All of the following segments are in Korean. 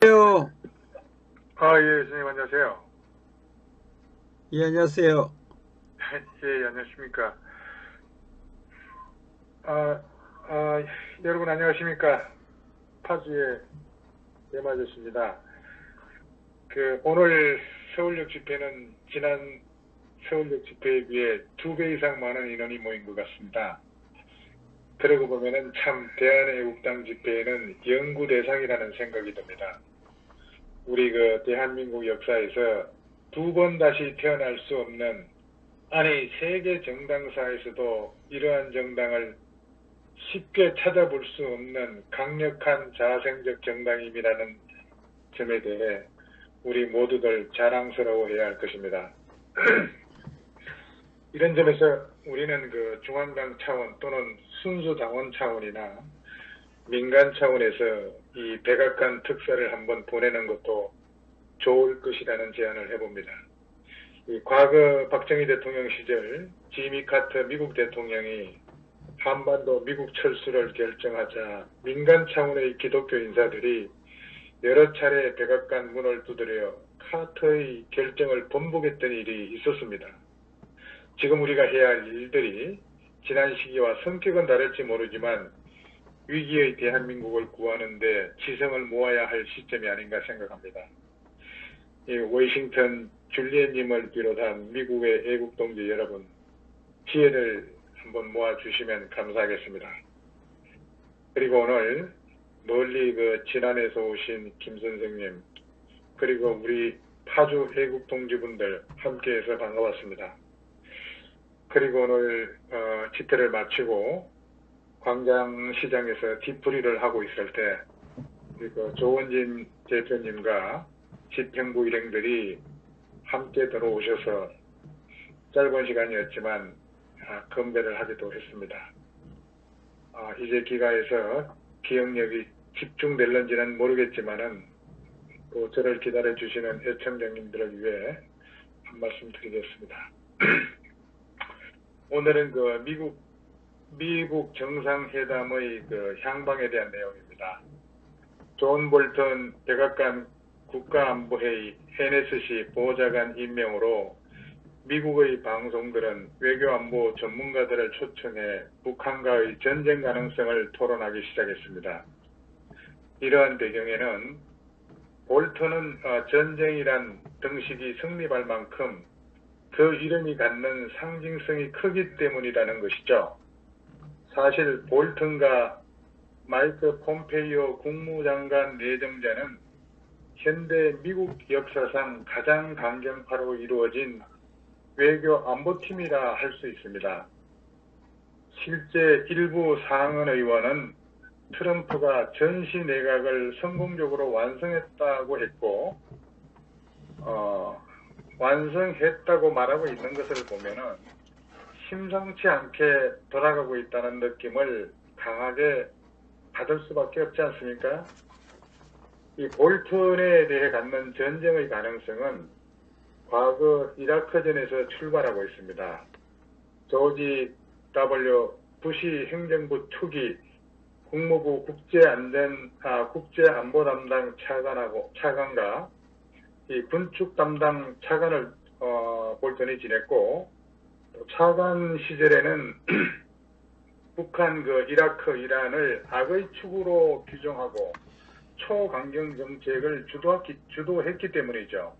안녕하세요. 예, 선생님, 안녕하세요. 예, 안녕하세요. 예, 안녕하십니까. 아, 아, 여러분, 안녕하십니까. 파주의 대마저씨입니다. 오늘 서울역 집회는 지난 서울역 집회에 비해 2배 이상 많은 인원이 모인 것 같습니다. 그러고 보면은 참 대한애국당 집회에는 연구 대상이라는 생각이 듭니다. 우리 대한민국 역사에서 2번 다시 태어날 수 없는, 아니, 세계 정당사에서도 이러한 정당을 쉽게 찾아볼 수 없는 강력한 자생적 정당임이라는 점에 대해 우리 모두들 자랑스러워해야 할 것입니다. 이런 점에서 우리는 중앙당 차원 또는 순수 당원 차원이나 민간 차원에서 이 백악관 특사를 한번 보내는 것도 좋을 것이라는 제안을 해봅니다. 과거 박정희 대통령 시절 지미 카터 미국 대통령이 한반도 미국 철수를 결정하자 민간 차원의 기독교 인사들이 여러 차례 백악관 문을 두드려 카터의 결정을 번복했던 일이 있었습니다. 지금 우리가 해야 할 일들이 지난 시기와 성격은 다를지 모르지만 위기의 대한민국을 구하는 데 지성을 모아야 할 시점이 아닌가 생각합니다. 워싱턴 줄리엣님을 비롯한 미국의 애국동지 여러분, 지혜를 한번 모아주시면 감사하겠습니다. 그리고 오늘 멀리 진안에서 오신 김 선생님, 그리고 우리 파주 애국동지분들 함께해서 반가웠습니다. 그리고 오늘 집회를 마치고 광장시장에서 뒤풀이를 하고 있을 때 조원진 대표님과 집행부 일행들이 함께 들어오셔서 짧은 시간이었지만 건배를 하기도 했습니다. 이제 귀가해서 기억력이 집중될는지는 모르겠지만은 또 저를 기다려주시는 애청자님들을 위해 한 말씀 드리겠습니다. 오늘은 미국 정상회담의 향방에 대한 내용입니다. 존 볼턴 백악관 국가안보회의 NSC 보좌관 임명으로 미국의 방송들은 외교안보 전문가들을 초청해 북한과의 전쟁 가능성을 토론하기 시작했습니다. 이러한 배경에는 볼턴은 전쟁이란 등식이 성립할 만큼 그 이름이 갖는 상징성이 크기 때문이라는 것이죠. 사실 볼턴과 마이크 폼페이오 국무장관 내정자는 현대 미국 역사상 가장 강경파로 이루어진 외교 안보팀이라 할 수 있습니다. 실제 일부 상원 의원은 트럼프가 전시 내각을 성공적으로 완성했다고 했고, 완성했다고 말하고 있는 것을 보면은 심상치 않게 돌아가고 있다는 느낌을 강하게 받을 수밖에 없지 않습니까? 이 볼턴에 대해 갖는 전쟁의 가능성은 과거 이라크전에서 출발하고 있습니다. 조지 W. 부시 행정부 초기 국무부 국제안보 담당 차관과 이 군축 담당 차관을 볼턴이 지냈고, 차관 시절에는 북한 이라크, 이란을 악의 축으로 규정하고 초강경 정책을 주도했기 때문이죠.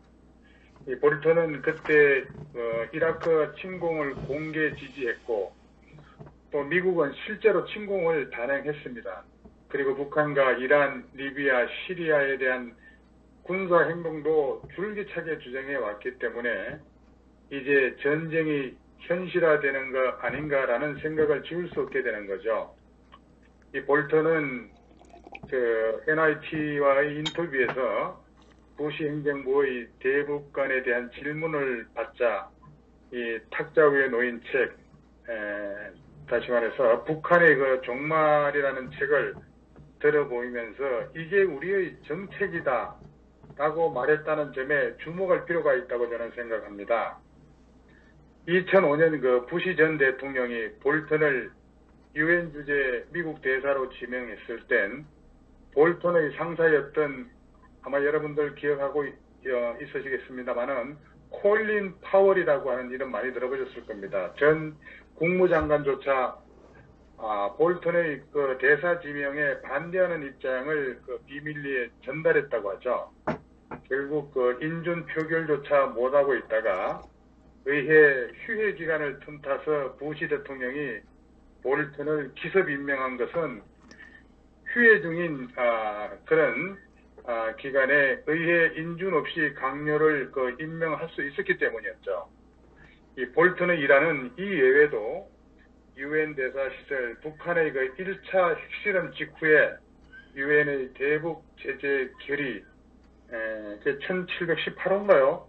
이 볼턴은 그때 이라크 침공을 공개 지지했고, 또 미국은 실제로 침공을 단행했습니다. 그리고 북한과 이란, 리비아, 시리아에 대한 군사 행동도 줄기차게 주장해 왔기 때문에 이제 전쟁이 현실화되는 거 아닌가라는 생각을 지울 수 없게 되는 거죠. 이 볼턴은 NIT와의 인터뷰에서 부시 행정부의 대북관에 대한 질문을 받자 이 탁자 위에 놓인 책, 다시 말해서 북한의 종말이라는 책을 들어보이면서 이게 우리의 정책이다 라고 말했다는 점에 주목할 필요가 있다고 저는 생각합니다. 2005년 부시 전 대통령이 볼턴을 유엔 주재 미국 대사로 지명했을 땐 볼턴의 상사였던 아마 여러분들 기억하고 있으시겠습니다만은 콜린 파월이라고 하는 이름 많이 들어보셨을 겁니다. 전 국무장관조차 볼턴의 그 대사 지명에 반대하는 입장을 그 비밀리에 전달했다고 하죠. 결국 그 인준 표결조차 못하고 있다가 의회 휴회 기간을 틈타서 부시 대통령이 볼턴을 기습 임명한 것은 휴회 중인 그런 기간에 의회 인준 없이 강요를 그 임명할 수 있었기 때문이었죠. 이 볼턴의 일화는 이 외에도 유엔 대사 시절 북한의 그 1차 핵실험 직후에 유엔의 대북 제재 결의 1718호인가요?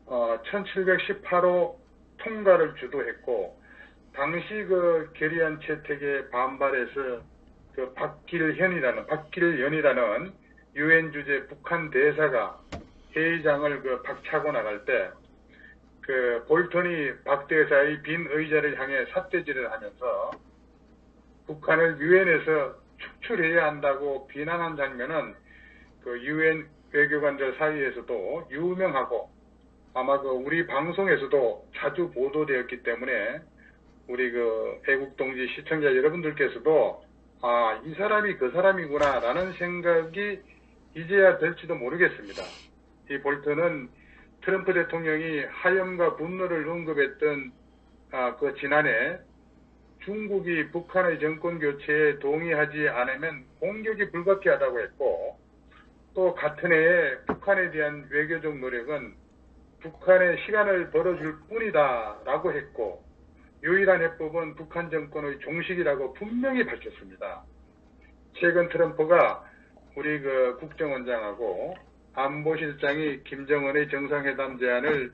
1718호 통과를 주도했고 당시 그 결의안 채택에 반발해서 그 박길연이라는 유엔 주재 북한 대사가 회의장을 그 박차고 나갈 때 그 볼턴이 박 대사의 빈 의자를 향해 삿대질을 하면서 북한을 유엔에서 축출해야 한다고 비난한 장면은 그 유엔 외교관들 사이에서도 유명하고 아마 그 우리 방송에서도 자주 보도되었기 때문에 우리 그 애국 동지 시청자 여러분들께서도 이 사람이 그 사람이구나 라는 생각이 이제야 될지도 모르겠습니다. 이 볼턴은 트럼프 대통령이 하염과 분노를 언급했던 그 지난해 중국이 북한의 정권 교체에 동의하지 않으면 공격이 불가피하다고 했고 또 같은 해에 북한에 대한 외교적 노력은 북한의 시간을 벌어줄 뿐이다 라고 했고 유일한 해법은 북한 정권의 종식이라고 분명히 밝혔습니다. 최근 트럼프가 우리 그 국정원장하고 안보실장이 김정은의 정상회담 제안을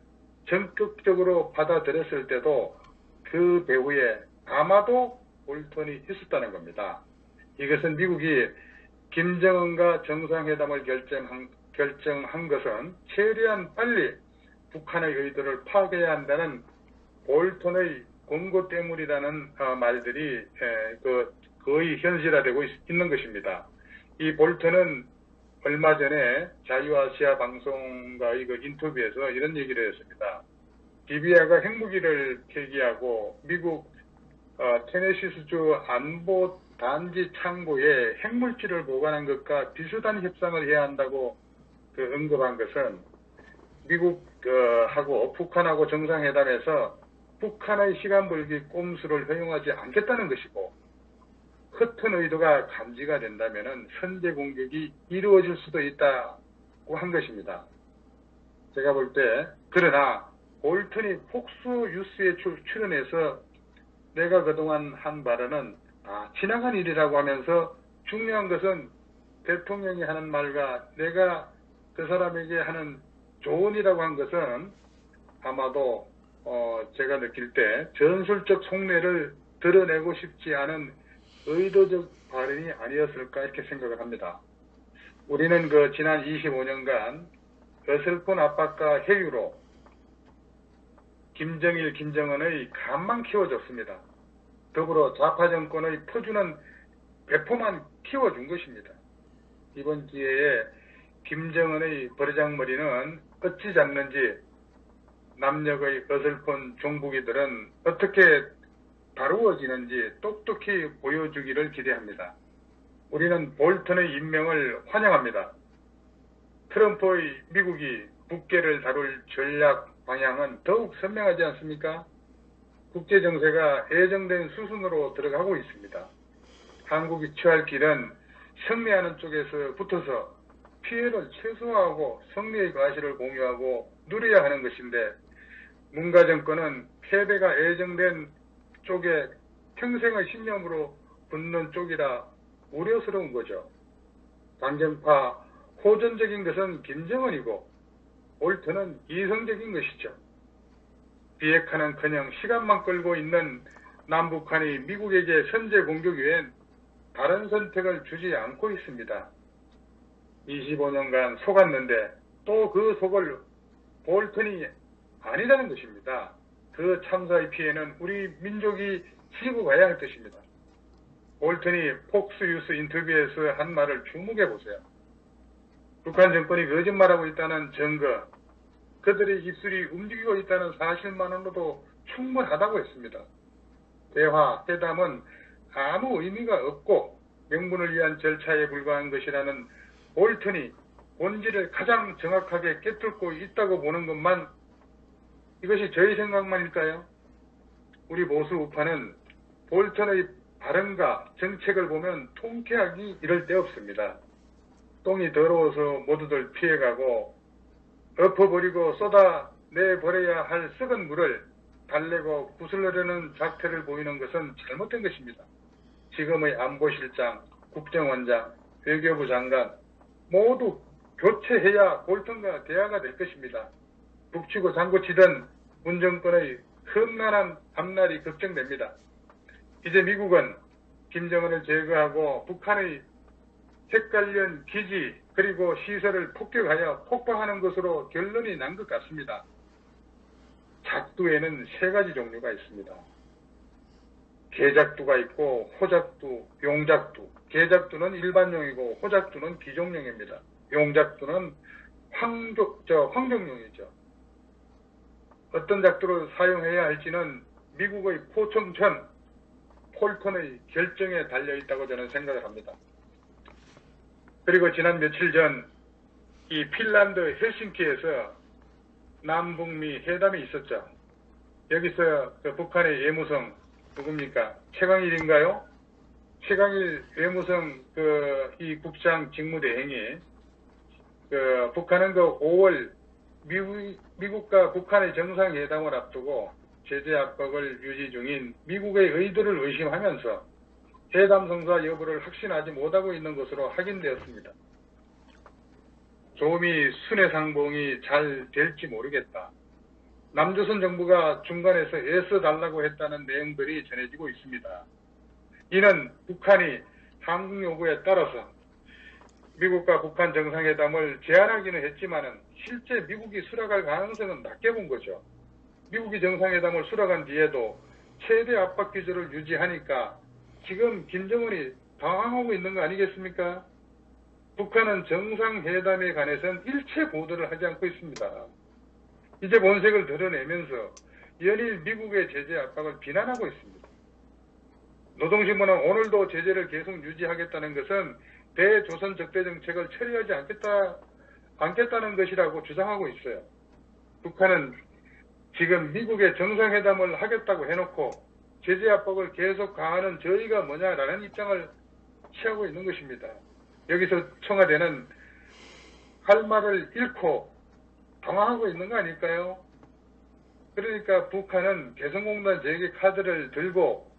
전격적으로 받아들였을 때도 그 배후에 아마도 볼턴이 있었다는 겁니다. 이것은 미국이 김정은과 정상회담을 결정한 것은 최대한 빨리 북한의 의도를 파악해야 한다는 볼턴의 권고 때문이라는 말들이 거의 현실화되고 있는 것입니다. 이 볼턴은 얼마 전에 자유아시아 방송과의 그 인터뷰에서 이런 얘기를 했습니다. 리비아가 핵무기를 폐기하고 미국 테네시스주 안보 단지 창고에 핵물질을 보관한 것과 비슷한 협상을 해야 한다고 언급한 것은 미국하고 북한하고 정상회담에서 북한의 시간 벌기 꼼수를 허용하지 않겠다는 것이고 허튼 의도가 감지가 된다면 선제 공격이 이루어질 수도 있다고 한 것입니다. 제가 볼 때 그러나 볼턴이 폭스 뉴스에 출연해서 내가 그동안 한 발언은 지나간 일이라고 하면서 중요한 것은 대통령이 하는 말과 내가 그 사람에게 하는 조언이라고 한 것은 아마도 제가 느낄 때 전술적 속내를 드러내고 싶지 않은 의도적 발언이 아니었을까 이렇게 생각을 합니다. 우리는 그 지난 25년간 어설픈 압박과 회유로 김정일, 김정은의 간만 키워줬습니다. 더불어 좌파 정권의 퍼주는 배포만 키워준 것입니다. 이번 기회에 김정은의 버르장머리는 어찌 잡는지 남녘의 어설픈 종북이들은 어떻게 다루어지는지 똑똑히 보여주기를 기대합니다. 우리는 볼턴의 임명을 환영합니다. 트럼프의 미국이 북계를 다룰 전략 방향은 더욱 선명하지 않습니까? 국제정세가 예정된 수순으로 들어가고 있습니다. 한국이 취할 길은 승리하는 쪽에서 붙어서 피해를 최소화하고 승리의 과실을 공유하고 누려야 하는 것인데 문가 정권은 패배가 예정된 쪽에 평생의 신념으로 붙는 쪽이라 우려스러운 거죠. 강경파 호전적인 것은 김정은이고 볼턴은 이성적인 것이죠. 비핵화는커녕 시간만 끌고 있는 남북한이 미국에게 선제 공격 외엔 다른 선택을 주지 않고 있습니다. 25년간 속았는데 또 그 속을 볼턴이 아니라는 것입니다. 그 참사의 피해는 우리 민족이 지고 가야 할 것입니다. 볼턴이 폭스뉴스 인터뷰에서 한 말을 주목해 보세요. 북한 정권이 거짓말하고 있다는 증거, 그들의 입술이 움직이고 있다는 사실만으로도 충분하다고 했습니다. 대화, 회담은 아무 의미가 없고 명분을 위한 절차에 불과한 것이라는 볼턴이 본질을 가장 정확하게 깨뚫고 있다고 보는 것만, 이것이 저희 생각만일까요? 우리 보수 우파는 볼턴의 발언과 정책을 보면 통쾌하기 이를 데 없습니다. 똥이 더러워서 모두들 피해가고 엎어버리고 쏟아내버려야 할 썩은 물을 달래고 구슬러려는 작태를 보이는 것은 잘못된 것입니다. 지금의 안보실장, 국정원장, 외교부 장관 모두 교체해야 볼턴과 대화가 될 것입니다. 북치고 장구치던 문정권의 험난한 앞날이 걱정됩니다. 이제 미국은 김정은을 제거하고 북한의 핵관련 기지 그리고 시설을 폭격하여 폭파하는 것으로 결론이 난 것 같습니다. 작두에는 세 가지 종류가 있습니다. 개작두가 있고 호작두, 용작두. 개작두는 일반용이고 호작두는 기종용입니다. 용작두는 황종용이죠. 어떤 작두를 사용해야 할지는 미국의 포청천, 폴턴의 결정에 달려있다고 저는 생각을 합니다. 그리고 지난 며칠 전 이 핀란드 헬싱키에서 남북미 회담이 있었죠. 여기서 그 북한의 외무성 누굽니까? 최강일인가요? 최강일 외무성 이 국장 직무대행이 북한은 5월 미국과 북한의 정상회담을 앞두고 제재 압박을 유지 중인 미국의 의도를 의심하면서 회담 성사 여부를 확신하지 못하고 있는 것으로 확인되었습니다. 조미 순회상봉이 잘 될지 모르겠다. 남조선 정부가 중간에서 애써달라고 했다는 내용들이 전해지고 있습니다. 이는 북한이 한국 요구에 따라서 미국과 북한 정상회담을 제안하기는 했지만은 실제 미국이 수락할 가능성은 낮게 본 거죠. 미국이 정상회담을 수락한 뒤에도 최대 압박 기조를 유지하니까 지금 김정은이 당황하고 있는 거 아니겠습니까? 북한은 정상회담에 관해서는 일체 보도를 하지 않고 있습니다. 이제 본색을 드러내면서 연일 미국의 제재 압박을 비난하고 있습니다. 노동신문은 오늘도 제재를 계속 유지하겠다는 것은 대조선 적대 정책을 처리하지 않겠다는 것이라고 주장하고 있어요. 북한은 지금 미국의 정상회담을 하겠다고 해놓고 제재 압박을 계속 가하는 저희가 뭐냐라는 입장을 취하고 있는 것입니다. 여기서 청와대는 할 말을 잃고 당황하고 있는 거 아닐까요? 그러니까 북한은 개성공단 재개 카드를 들고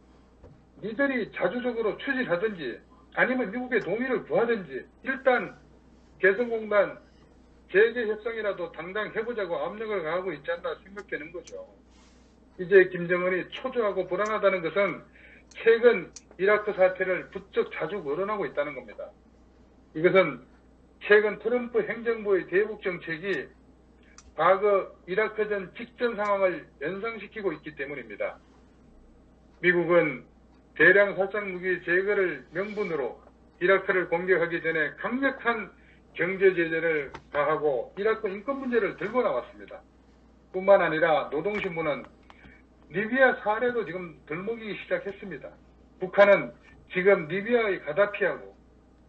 니들이 자주적으로 추진하든지 아니면 미국의 동의를 구하든지 일단 개성공단 재개 협상이라도 당장 해보자고 압력을 가하고 있지 않나 생각되는 거죠. 이제 김정은이 초조하고 불안하다는 것은 최근 이라크 사태를 부쩍 자주 거론하고 있다는 겁니다. 이것은 최근 트럼프 행정부의 대북 정책이 과거 이라크전 직전 상황을 연상시키고 있기 때문입니다. 미국은 대량 살상 무기 제거를 명분으로 이라크를 공격하기 전에 강력한 경제 제재를 가하고 이라크 인권 문제를 들고 나왔습니다. 뿐만 아니라 노동신문은 리비아 사례도 지금 들먹이기 시작했습니다. 북한은 지금 리비아의 가다피하고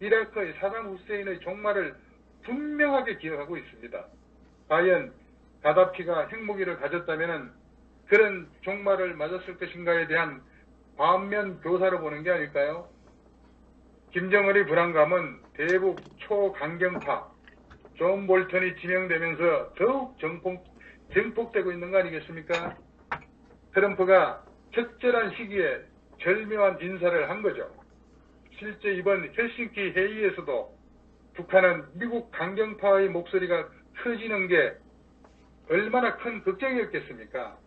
이라크의 사담 후세인의 종말을 분명하게 기억하고 있습니다. 과연 가다피가 핵무기를 가졌다면 그런 종말을 맞았을 것인가에 대한 반면 교사로 보는 게 아닐까요? 김정은의 불안감은 대북 초강경파 존 볼턴이 지명되면서 더욱 증폭되고 있는 거 아니겠습니까? 트럼프가 적절한 시기에 절묘한 인사를 한 거죠. 실제 이번 헬싱키 회의에서도 북한은 미국 강경파의 목소리가 커지는 게 얼마나 큰 걱정이었겠습니까?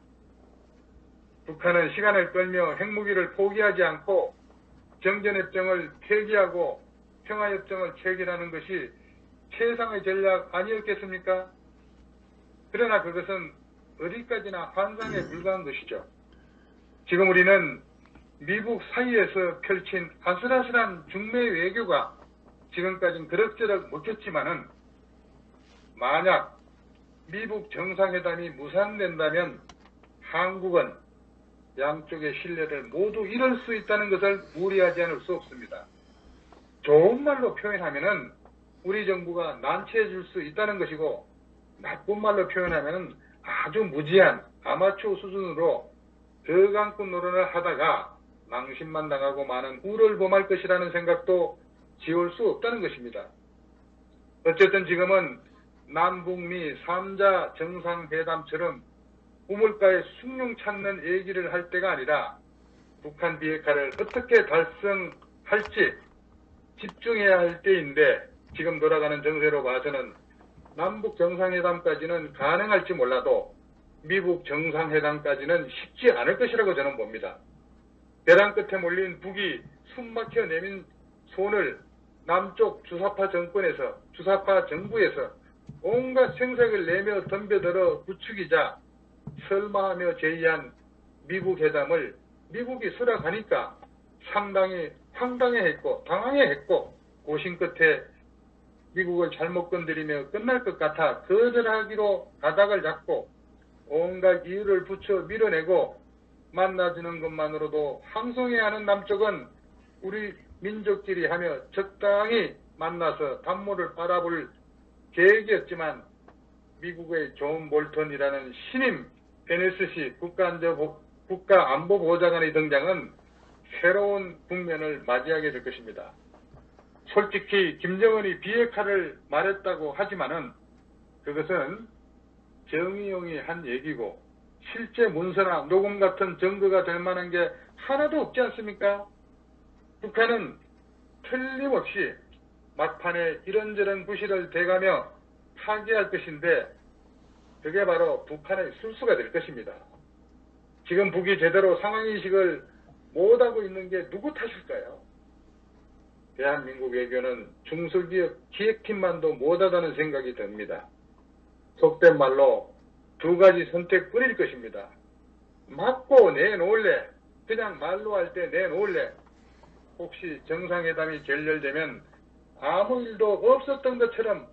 북한은 시간을 끌며 핵무기를 포기하지 않고 정전협정을 폐기하고 평화협정을 체결하는 것이 최상의 전략 아니었겠습니까? 그러나 그것은 어디까지나 환상에 불과한 것이죠. 지금 우리는 미국 사이에서 펼친 아슬아슬한 중매 외교가 지금까지는 그럭저럭 먹혔지만은 만약 미북 정상회담이 무산된다면 한국은 양쪽의 신뢰를 모두 잃을 수 있다는 것을 무리하지 않을 수 없습니다. 좋은 말로 표현하면은 우리 정부가 난처해 줄 수 있다는 것이고, 나쁜 말로 표현하면은 아주 무지한 아마추어 수준으로 저강꾼 노릇을 하다가 망신만 당하고 많은 우를 범할 것이라는 생각도 지울 수 없다는 것입니다. 어쨌든 지금은 남북미 3자 정상회담처럼 우물가에 숭늉 찾는 얘기를 할 때가 아니라 북한 비핵화를 어떻게 달성할지 집중해야 할 때인데, 지금 돌아가는 정세로 봐서는 남북 정상회담까지는 가능할지 몰라도 미북 정상회담까지는 쉽지 않을 것이라고 저는 봅니다. 벼랑 끝에 몰린 북이 숨막혀 내민 손을 남쪽 주사파 정부에서 온갖 생색을 내며 덤벼들어 부추기자 설마하며 제의한 미북 회담을 미국이 수락하니까 상당히 황당해했고 당황해했고, 고심 끝에 미국을 잘못 건드리며 끝날 것 같아 거절하기로 가닥을 잡고 온갖 이유를 붙여 밀어내고 만나주는 것만으로도 항송해하는 남쪽은 우리 민족끼리 하며 적당히 만나서 담모를 빨아볼 계획이었지만, 미국의 존 볼턴이라는 신임 NSC 국가안보보좌관의 등장은 새로운 국면을 맞이하게 될 것입니다. 솔직히 김정은이 비핵화를 말했다고 하지만은 그것은 정의용이 한 얘기고 실제 문서나 녹음 같은 증거가 될 만한 게 하나도 없지 않습니까? 북한은 틀림없이 막판에 이런저런 부실을 대가며 파기할 것인데, 그게 바로 북한의 술수가 될 것입니다. 지금 북이 제대로 상황인식을 못하고 있는 게 누구 탓일까요? 대한민국 외교는 중소기업 기획팀만도 못하다는 생각이 듭니다. 속된 말로 두 가지 선택뿐일 것입니다. 맞고 내놓을래, 그냥 말로 할 때 내놓을래, 혹시 정상회담이 결렬되면 아무 일도 없었던 것처럼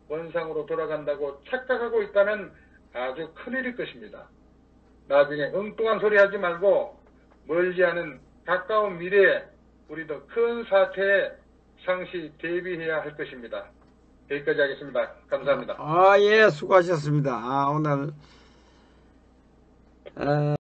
원상으로 돌아간다고 착각하고 있다면 아주 큰일일 것입니다. 나중에 엉뚱한 소리 하지 말고 멀지 않은 가까운 미래에 우리도 큰 사태에 상시 대비해야 할 것입니다. 여기까지 하겠습니다. 감사합니다. 예, 수고하셨습니다. 오늘